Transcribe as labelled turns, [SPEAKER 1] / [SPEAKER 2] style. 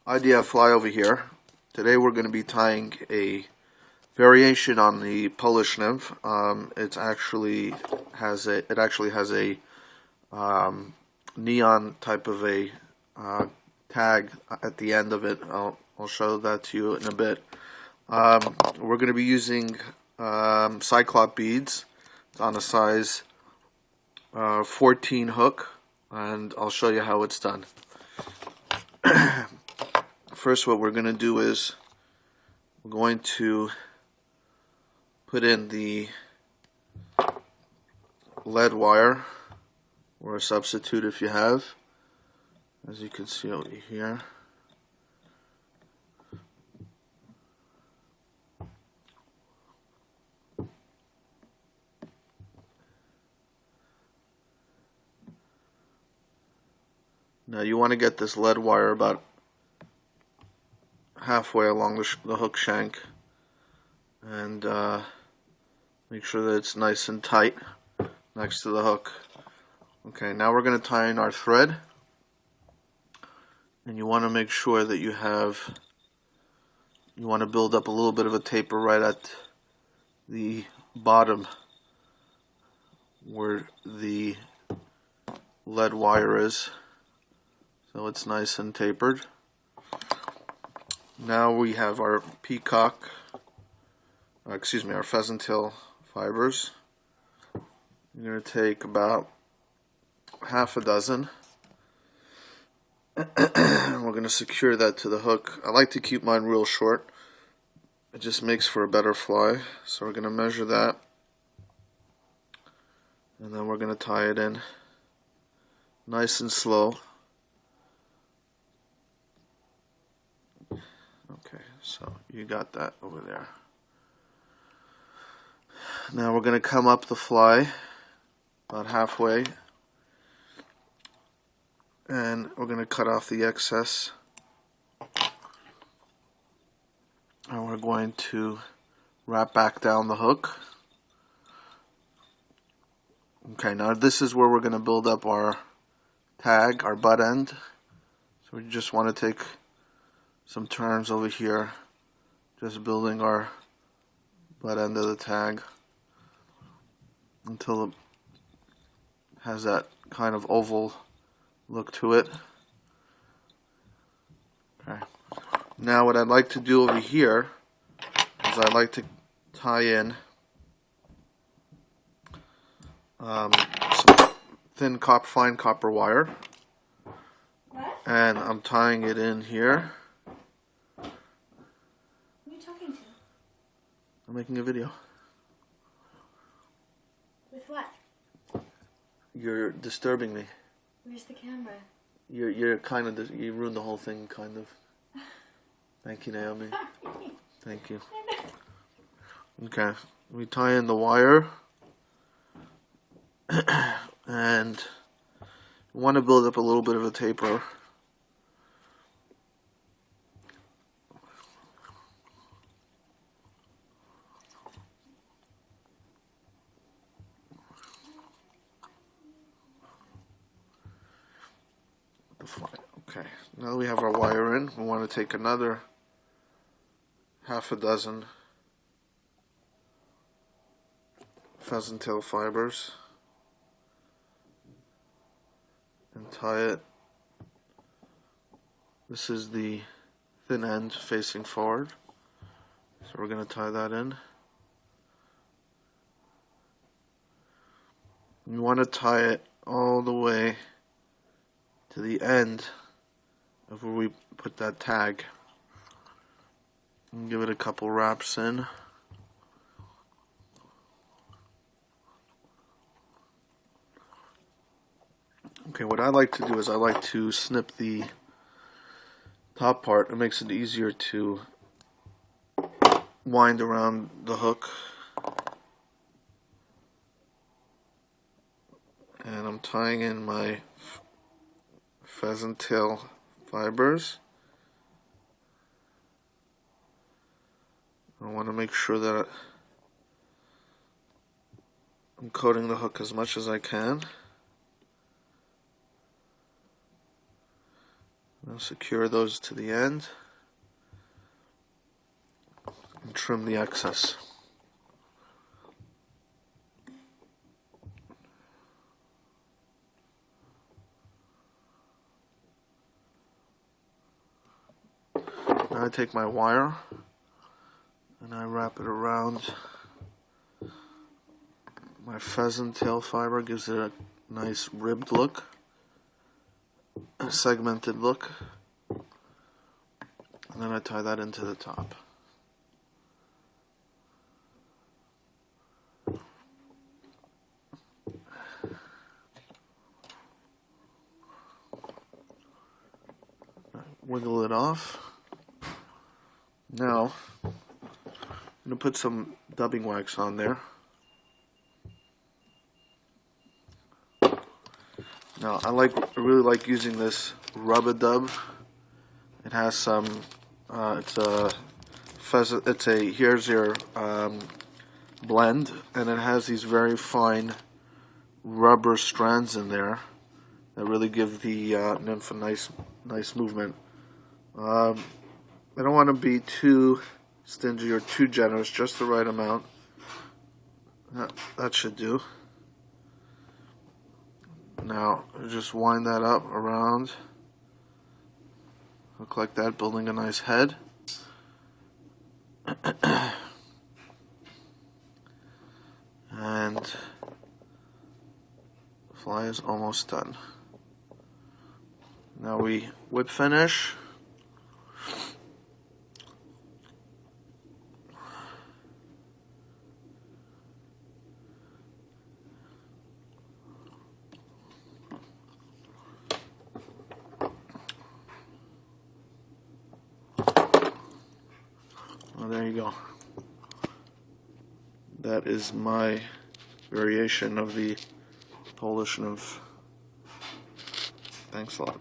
[SPEAKER 1] Idea fly over here. Today we're going to be tying a variation on the Polish nymph. It actually has a neon type of a tag at the end of it. I'll show that to you in a bit. We're going to be using cyclop beads. It's on a size 14 hook, and I'll show you how it's done. First, what we're going to do is we're going to put in the lead wire, or a substitute if you have, as you can see over here. Now you want to get this lead wire about halfway along the hook shank, and make sure that it's nice and tight next to the hook. Okay, now we're going to tie in our thread, and you want to make sure that you want to build up a little bit of a taper right at the bottom where the lead wire is, so it's nice and tapered. Now we have our our pheasant tail fibers. You're going to take about half a dozen. We're going to secure that to the hook. I like to keep mine real short. It just makes for a better fly. So we're going to measure that, and then we're going to tie it in nice and slow. Okay, so you got that over there. Now we're going to come up the fly about halfway, and we're going to cut off the excess, and we're going to wrap back down the hook. Okay, now this is where we're going to build up our tag, our butt end. So we just want to take some turns over here, just building our butt end of the tag until it has that kind of oval look to it. Okay. Now what I'd like to do over here is I'd like to tie in some thin fine copper wire, and I'm tying it in here.
[SPEAKER 2] Who are you talking to?
[SPEAKER 1] I'm making a video.
[SPEAKER 2] With what?
[SPEAKER 1] You're disturbing me.
[SPEAKER 2] Where's the camera?
[SPEAKER 1] You're kind of you ruined the whole thing, kind of. Thank you, Naomi. Thank you. Okay, we tie in the wire, and we want to build up a little bit of a taper. Okay, now that we have our wire in, we want to take another half a dozen pheasant tail fibers and tie it. This is the thin end facing forward, so we're going to tie that in. You want to tie it all the way to the end of where we put that tag, and give it a couple wraps in. Okay, what I like to do is I like to snip the top part. It makes it easier to wind around the hook. And I'm tying in my pheasant tail fibers. I want to make sure that I'm coating the hook as much as I can. I'll secure those to the end and trim the excess. Now I take my wire and I wrap it around my pheasant tail fiber. Gives it a nice ribbed look, a segmented look, and then I tie that into the top. Wiggle it off. Now I'm going to put some dubbing wax on there. Now I really like using this Rub-A-Dub. It has some. It's a pheasant. Here's your blend, and it has these very fine rubber strands in there that really give the nymph a nice movement. I don't want to be too stingy or too generous, just the right amount. That should do. Now, just wind that up around. Look like that, building a nice head. And the fly is almost done. Now we whip finish. Well, there you go. That is my variation of the Polish nymph. Thanks a lot.